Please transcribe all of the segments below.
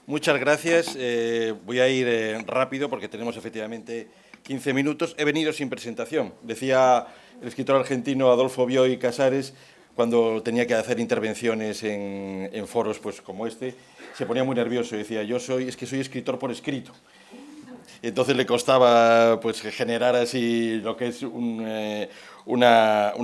Muchas gracias. Voy a ir rápido porque tenemos efectivamente 15 minutos. He venido sin presentación. Decía el escritor argentino Adolfo Bioy Casares, cuando tenía que hacer intervenciones en foros pues, como este, se ponía muy nervioso y decía, es que soy escritor por escrito. Entonces le costaba pues, generar así lo que es una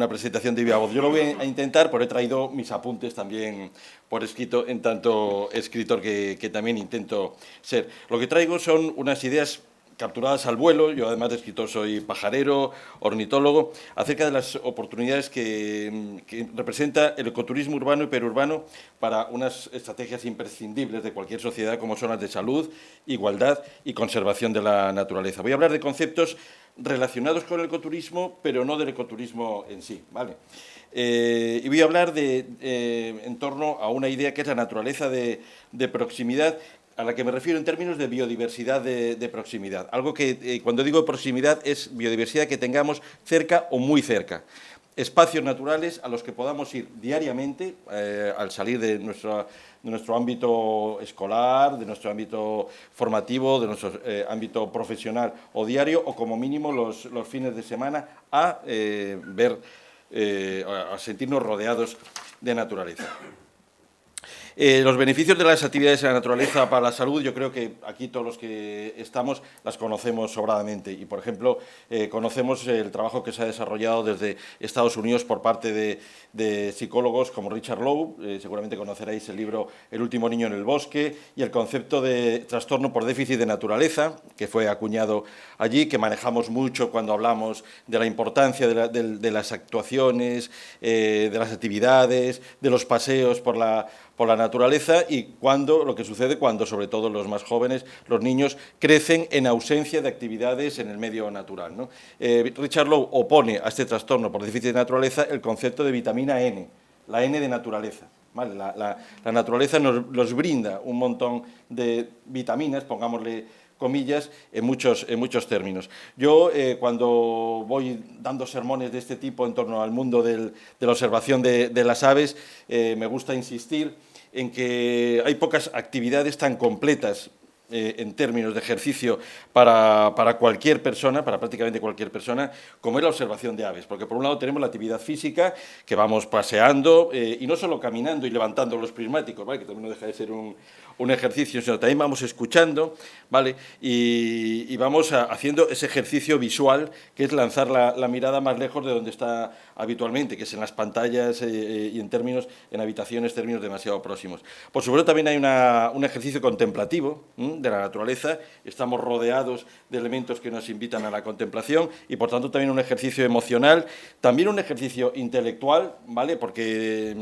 presentación de viva voz. Yo lo voy a intentar, pero he traído mis apuntes también por escrito, en tanto escritor que también intento ser. Lo que traigo son unas ideas capturadas al vuelo, yo además de escritor soy pajarero, ornitólogo, acerca de las oportunidades que representa el ecoturismo urbano y perurbano para unas estrategias imprescindibles de cualquier sociedad como son las de salud, igualdad y conservación de la naturaleza. Voy a hablar de conceptos relacionados con el ecoturismo, pero no del ecoturismo en sí, ¿vale? Y voy a hablar en torno a una idea que es la naturaleza de proximidad, a la que me refiero en términos de biodiversidad de proximidad. Algo que, cuando digo proximidad, es biodiversidad que tengamos cerca o muy cerca. Espacios naturales a los que podamos ir diariamente al salir de nuestro ámbito escolar, de nuestro ámbito formativo, de nuestro ámbito profesional o diario, o como mínimo los fines de semana, a sentirnos rodeados de naturaleza. Los beneficios de las actividades en la naturaleza para la salud, yo creo que aquí todos los que estamos las conocemos sobradamente. Y, por ejemplo, conocemos el trabajo que se ha desarrollado desde Estados Unidos por parte de psicólogos como Richard Lowe. Seguramente conoceréis el libro El último niño en el bosque, y el concepto de trastorno por déficit de naturaleza, que fue acuñado allí, que manejamos mucho cuando hablamos de la importancia de las actuaciones, de las actividades, de los paseos por la naturaleza, y lo que sucede cuando, sobre todo los más jóvenes, los niños, crecen en ausencia de actividades en el medio natural, ¿no? Richard Lowe opone a este trastorno por déficit de naturaleza el concepto de vitamina N, la N de naturaleza, ¿vale? La naturaleza nos brinda un montón de vitaminas, pongámosle comillas, en muchos términos. Yo, cuando voy dando sermones de este tipo en torno al mundo de la observación de las aves, me gusta insistir en que hay pocas actividades tan completas en términos de ejercicio para cualquier persona, para prácticamente cualquier persona, como es la observación de aves. Porque por un lado tenemos la actividad física, que vamos paseando, y no solo caminando y levantando los prismáticos, ¿vale? Que también no deja de ser un ejercicio, sino también vamos escuchando, ¿vale? Y vamos haciendo ese ejercicio visual, que es lanzar la mirada más lejos de donde está habitualmente, que es en las pantallas y en habitaciones, términos demasiado próximos. Por supuesto, también hay un ejercicio contemplativo de la naturaleza. Estamos rodeados de elementos que nos invitan a la contemplación, y por tanto también un ejercicio emocional, también un ejercicio intelectual, ¿vale? Porque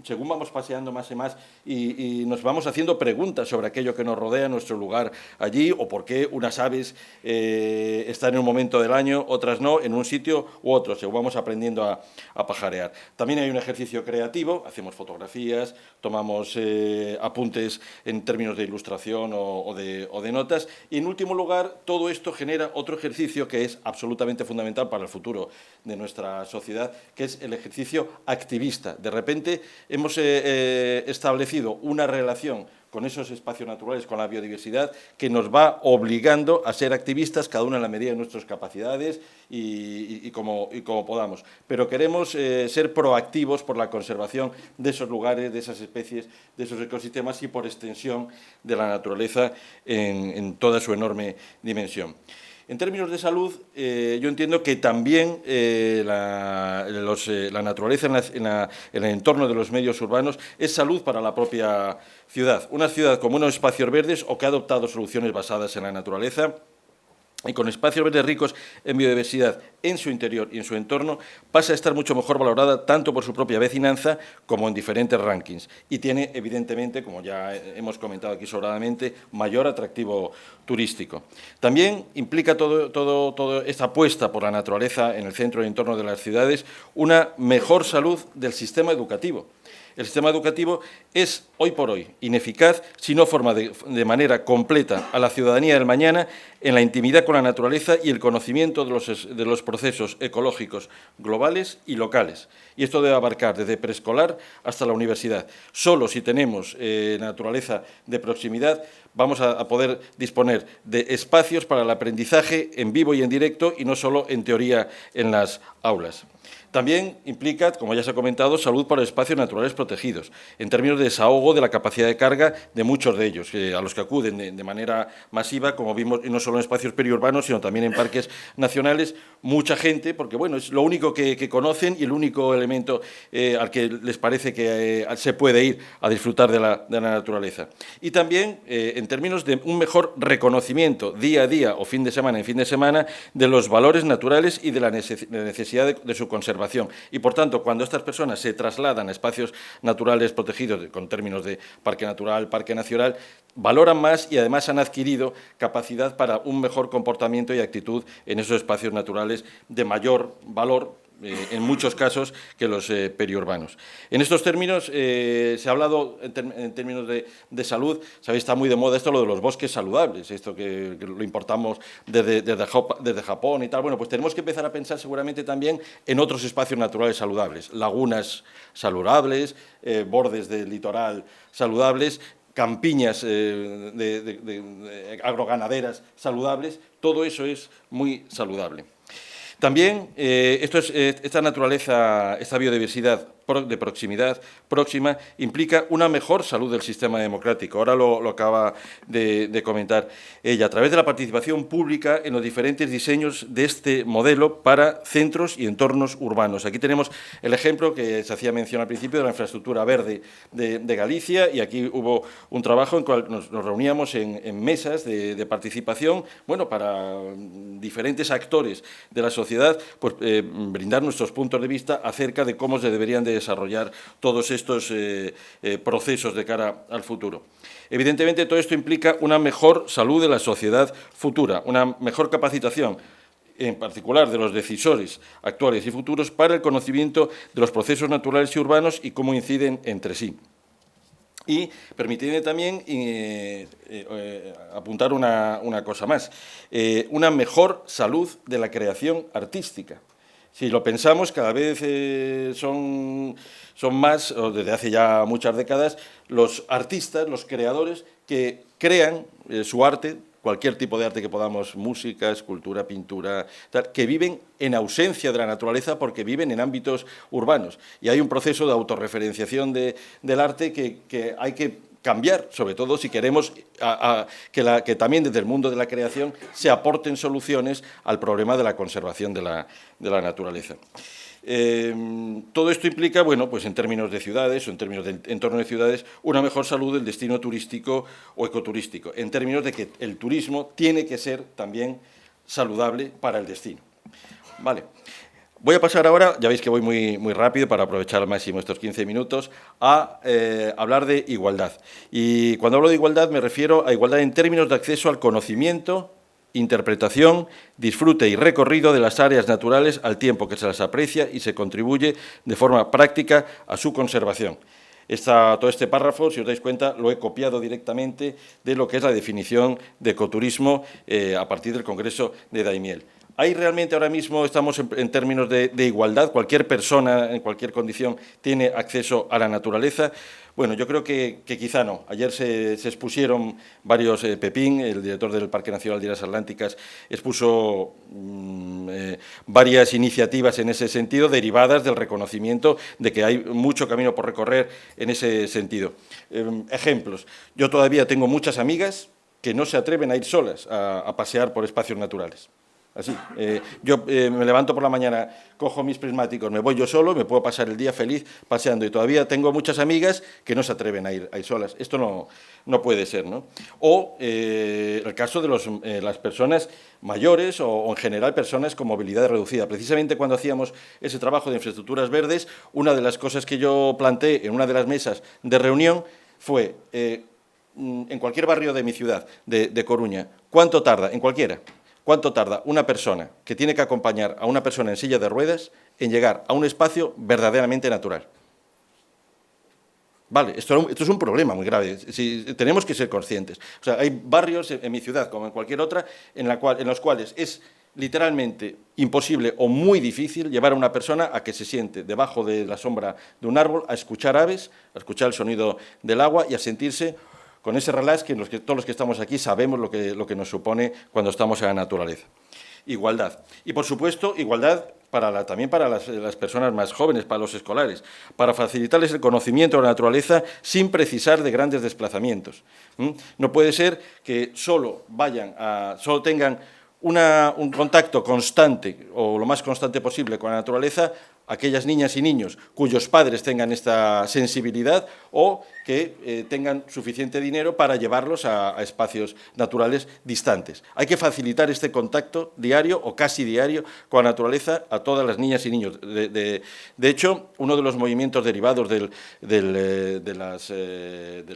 según vamos paseando más y más y nos vamos haciendo preguntas sobre aquello que nos rodea, nuestro lugar allí, o por qué unas aves están en un momento del año, otras no, en un sitio u otro, según vamos aprendiendo a pajarear. También hay un ejercicio creativo, hacemos fotografías, tomamos apuntes en términos de ilustración o de notas, y en último lugar, todo esto genera otro ejercicio que es absolutamente fundamental para el futuro de nuestra sociedad, que es el ejercicio activista. De repente hemos establecido una relación con esos espacios naturales, con la biodiversidad, que nos va obligando a ser activistas, cada uno en la medida de nuestras capacidades y como podamos. Pero queremos ser proactivos por la conservación de esos lugares, de esas especies, de esos ecosistemas, y por extensión de la naturaleza en toda su enorme dimensión. En términos de salud, yo entiendo que también la naturaleza en el entorno de los medios urbanos es salud para la propia ciudad. Una ciudad como unos espacios verdes, o que ha adoptado soluciones basadas en la naturaleza, y con espacios verdes ricos en biodiversidad en su interior y en su entorno, pasa a estar mucho mejor valorada tanto por su propia vecinanza como en diferentes rankings. Y tiene, evidentemente, como ya hemos comentado aquí sobradamente, mayor atractivo turístico. También implica toda esta apuesta por la naturaleza en el centro y entorno de las ciudades una mejor salud del sistema educativo. El sistema educativo es, hoy por hoy, ineficaz si no forma de manera completa a la ciudadanía del mañana en la intimidad con la naturaleza y el conocimiento de los procesos ecológicos globales y locales. Y esto debe abarcar desde preescolar hasta la universidad. Solo si tenemos naturaleza de proximidad vamos a poder disponer de espacios para el aprendizaje en vivo y en directo y no solo en teoría en las aulas. También implica, como ya se ha comentado, salud para espacios naturales protegidos, en términos de desahogo de la capacidad de carga de muchos de ellos, a los que acuden de manera masiva, como vimos, y no solo en espacios periurbanos, sino también en parques nacionales, mucha gente, porque bueno, es lo único que conocen y el único elemento al que les parece que se puede ir a disfrutar de la naturaleza. Y también en términos de un mejor reconocimiento día a día o fin de semana en fin de semana de los valores naturales y de la necesidad de su conservación. Y, por tanto, cuando estas personas se trasladan a espacios naturales protegidos, con términos de parque natural, parque nacional, valoran más y, además, han adquirido capacidad para un mejor comportamiento y actitud en esos espacios naturales de mayor valor, en muchos casos, que los periurbanos. En estos términos, se ha hablado en términos de salud, sabéis, está muy de moda esto, lo de los bosques saludables, esto que lo importamos desde Japón y tal. Bueno, pues tenemos que empezar a pensar seguramente también en otros espacios naturales saludables, lagunas saludables, bordes del litoral saludables, campiñas agroganaderas saludables, todo eso es muy saludable. También esta naturaleza, esta biodiversidad de proximidad próxima, implica una mejor salud del sistema democrático. Ahora lo acaba de comentar ella, a través de la participación pública en los diferentes diseños de este modelo para centros y entornos urbanos. Aquí tenemos el ejemplo que se hacía mención al principio de la infraestructura verde de Galicia, y aquí hubo un trabajo en el cual nos reuníamos en mesas de participación, bueno, para diferentes actores de la sociedad, pues brindar nuestros puntos de vista acerca de cómo se deberían de desarrollar todos estos procesos de cara al futuro. Evidentemente, todo esto implica una mejor salud de la sociedad futura, una mejor capacitación, en particular de los decisores actuales y futuros, para el conocimiento de los procesos naturales y urbanos y cómo inciden entre sí. Y permitidme también apuntar una cosa más, una mejor salud de la creación artística. Si lo pensamos, cada vez son más, o desde hace ya muchas décadas, los artistas, los creadores que crean su arte, cualquier tipo de arte que podamos, música, escultura, pintura, tal, que viven en ausencia de la naturaleza porque viven en ámbitos urbanos. Y hay un proceso de autorreferenciación del arte que hay que cambiar, sobre todo si queremos que también desde el mundo de la creación se aporten soluciones al problema de la conservación de la naturaleza. Todo esto implica, bueno, pues en términos de ciudades o en términos de entorno de ciudades, una mejor salud del destino turístico o ecoturístico, en términos de que el turismo tiene que ser también saludable para el destino. Vale. Voy a pasar ahora, ya veis que voy muy rápido para aprovechar al máximo estos 15 minutos, a hablar de igualdad. Y cuando hablo de igualdad me refiero a igualdad en términos de acceso al conocimiento, interpretación, disfrute y recorrido de las áreas naturales al tiempo que se las aprecia y se contribuye de forma práctica a su conservación. Todo este párrafo, si os dais cuenta, lo he copiado directamente de lo que es la definición de ecoturismo a partir del Congreso de Daimiel. ¿Hay realmente ahora mismo, estamos en términos de igualdad, cualquier persona en cualquier condición tiene acceso a la naturaleza? Bueno, yo creo que quizá no. Ayer se expusieron varios, Pepín, el director del Parque Nacional de Islas Atlánticas, expuso varias iniciativas en ese sentido, derivadas del reconocimiento de que hay mucho camino por recorrer en ese sentido. Ejemplos. Yo todavía tengo muchas amigas que no se atreven a ir solas a pasear por espacios naturales. Así, yo me levanto por la mañana, cojo mis prismáticos, me voy yo solo, me puedo pasar el día feliz paseando, y todavía tengo muchas amigas que no se atreven a ir solas. Esto no puede ser, ¿no? O el caso de las personas mayores o en general personas con movilidad reducida. Precisamente cuando hacíamos ese trabajo de infraestructuras verdes, una de las cosas que yo planteé en una de las mesas de reunión fue, en cualquier barrio de mi ciudad, de Coruña, ¿cuánto tarda? En cualquiera. ¿Cuánto tarda una persona que tiene que acompañar a una persona en silla de ruedas en llegar a un espacio verdaderamente natural? Vale, esto es un problema muy grave. Tenemos que ser conscientes. O sea, hay barrios en mi ciudad, como en cualquier otra, en los cuales es literalmente imposible o muy difícil llevar a una persona a que se siente debajo de la sombra de un árbol a escuchar aves, a escuchar el sonido del agua y a sentirse con ese relax que todos los que estamos aquí sabemos lo que nos supone cuando estamos en la naturaleza. Igualdad. Y, por supuesto, igualdad también para las personas más jóvenes, para los escolares, para facilitarles el conocimiento de la naturaleza sin precisar de grandes desplazamientos. No puede ser que solo tengan un contacto constante o lo más constante posible con la naturaleza aquellas niñas y niños cuyos padres tengan esta sensibilidad o que tengan suficiente dinero para llevarlos a espacios naturales distantes. Hay que facilitar este contacto diario o casi diario con la naturaleza a todas las niñas y niños. De hecho, uno de los movimientos derivados de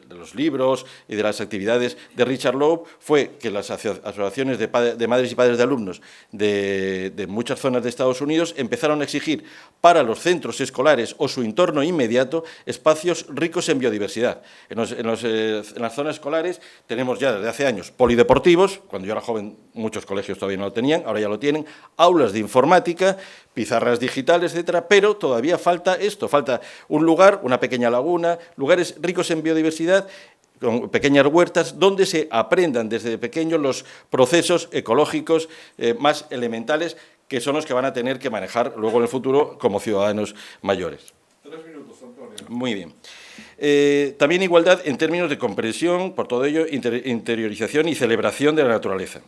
los libros y de las actividades de Richard Louv fue que las asociaciones de madres y padres de alumnos de muchas zonas de Estados Unidos empezaron a exigir para los centros escolares o su entorno inmediato espacios ricos en biodiversidad. En las zonas escolares tenemos ya desde hace años polideportivos, cuando yo era joven muchos colegios todavía no lo tenían, ahora ya lo tienen, aulas de informática, pizarras digitales, etcétera, pero todavía falta esto, falta un lugar, una pequeña laguna, lugares ricos en biodiversidad, con pequeñas huertas, donde se aprendan desde pequeños los procesos ecológicos más elementales que son los que van a tener que manejar luego en el futuro como ciudadanos mayores. 3 minutos, Antonio. Muy bien. También igualdad en términos de comprensión, por todo ello, interiorización y celebración de la naturaleza.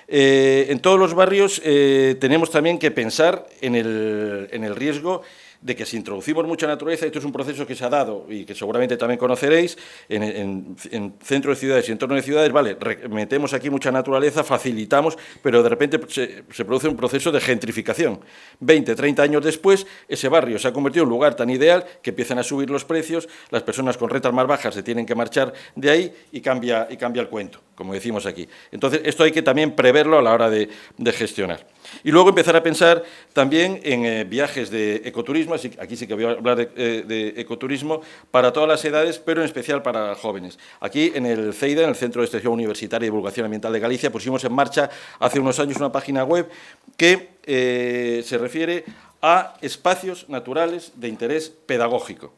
En todos los barrios tenemos también que pensar en el riesgo de que si introducimos mucha naturaleza, esto es un proceso que se ha dado y que seguramente también conoceréis, en centros de ciudades y entorno de ciudades, vale, metemos aquí mucha naturaleza, facilitamos, pero de repente se produce un proceso de gentrificación. 20, 30 años después, ese barrio se ha convertido en un lugar tan ideal que empiezan a subir los precios, las personas con rentas más bajas se tienen que marchar de ahí y cambia el cuento, como decimos aquí. Entonces, esto hay que también preverlo a la hora de gestionar. Y luego empezar a pensar también en viajes de ecoturismo, aquí sí que voy a hablar de ecoturismo, para todas las edades, pero en especial para jóvenes. Aquí en el CEIDA, en el Centro de Extensión Universitaria y Divulgación Ambiental de Galicia, pusimos en marcha hace unos años una página web que se refiere a espacios naturales de interés pedagógico.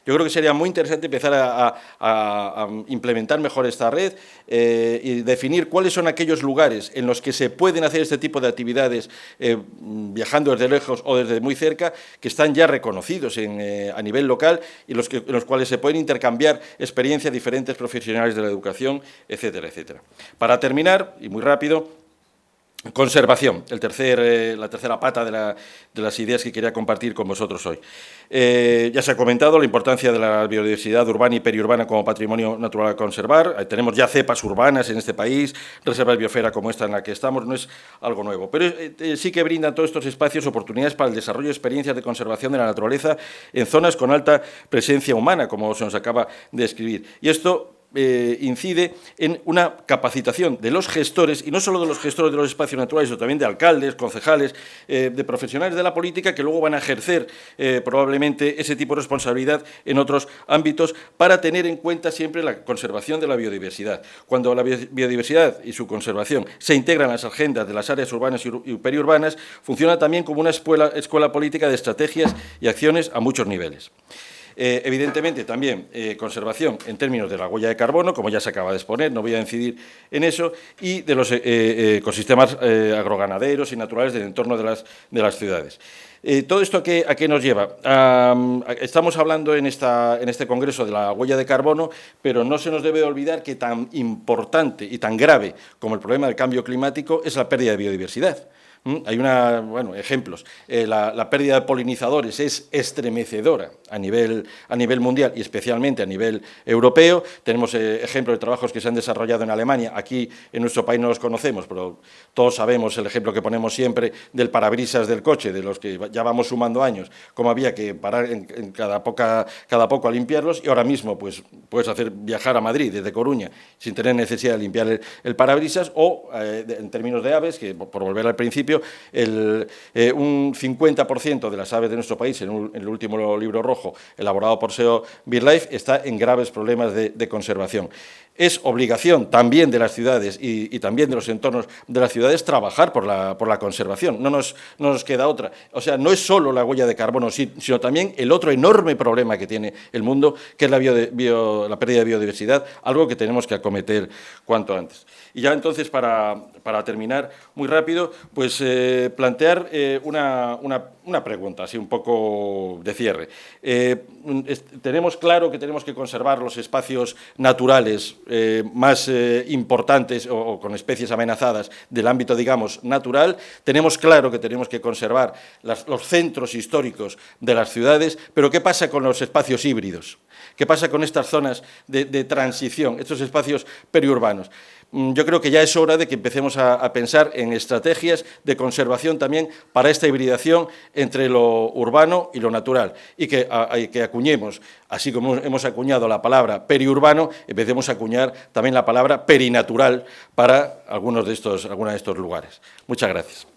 Yo creo que sería muy interesante empezar a implementar mejor esta red y definir cuáles son aquellos lugares en los que se pueden hacer este tipo de actividades viajando desde lejos o desde muy cerca, que están ya reconocidos a nivel local y en los cuales se pueden intercambiar experiencias diferentes profesionales de la educación, etcétera, etcétera. Para terminar, y muy rápido, conservación, la tercera pata de las ideas que quería compartir con vosotros hoy. Ya se ha comentado la importancia de la biodiversidad urbana y periurbana como patrimonio natural a conservar. Tenemos ya cepas urbanas en este país, reservas biosfera como esta en la que estamos, no es algo nuevo. Pero sí que brindan todos estos espacios oportunidades para el desarrollo de experiencias de conservación de la naturaleza en zonas con alta presencia humana, como se nos acaba de describir. Y esto incide en una capacitación de los gestores, y no solo de los gestores de los espacios naturales, sino también de alcaldes, concejales, de profesionales de la política que luego van a ejercer probablemente ese tipo de responsabilidad en otros ámbitos para tener en cuenta siempre la conservación de la biodiversidad. Cuando la biodiversidad y su conservación se integran en las agendas de las áreas urbanas y periurbanas, funciona también como una escuela política de estrategias y acciones a muchos niveles. Evidentemente, también conservación en términos de la huella de carbono, como ya se acaba de exponer, no voy a incidir en eso, y de los ecosistemas agroganaderos y naturales del entorno de las ciudades. ¿Todo esto a qué nos lleva? Estamos hablando en este congreso de la huella de carbono, pero no se nos debe olvidar que tan importante y tan grave como el problema del cambio climático es la pérdida de biodiversidad. Hay ejemplos. La pérdida de polinizadores es estremecedora a nivel mundial y especialmente a nivel europeo. Tenemos ejemplos de trabajos que se han desarrollado en Alemania. Aquí en nuestro país no los conocemos, pero todos sabemos el ejemplo que ponemos siempre del parabrisas del coche, de los que ya vamos sumando años, cómo había que parar cada poco a limpiarlos, y ahora mismo pues puedes hacer viajar a Madrid desde Coruña sin tener necesidad de limpiar el parabrisas, o en términos de aves, que por volver al principio, principio, un 50% de las aves de nuestro país, en el último libro rojo elaborado por SEO BirdLife, está en graves problemas de conservación. Es obligación también de las ciudades y también de los entornos de las ciudades trabajar por la conservación. No nos queda otra. O sea, no es solo la huella de carbono, sino también el otro enorme problema que tiene el mundo, que es la pérdida de biodiversidad, algo que tenemos que acometer cuanto antes. Y ya entonces, para terminar muy rápido, pues plantear una pregunta, así un poco de cierre. Tenemos claro que tenemos que conservar los espacios naturales más importantes o con especies amenazadas del ámbito, digamos, natural. Tenemos claro que tenemos que conservar los centros históricos de las ciudades, pero ¿qué pasa con los espacios híbridos? ¿Qué pasa con estas zonas de transición, estos espacios periurbanos? Yo creo que ya es hora de que empecemos a pensar en estrategias de conservación también para esta hibridación entre lo urbano y lo natural, y que acuñemos, así como hemos acuñado la palabra periurbano, empecemos a acuñar también la palabra perinatural para algunos de estos lugares. Muchas gracias.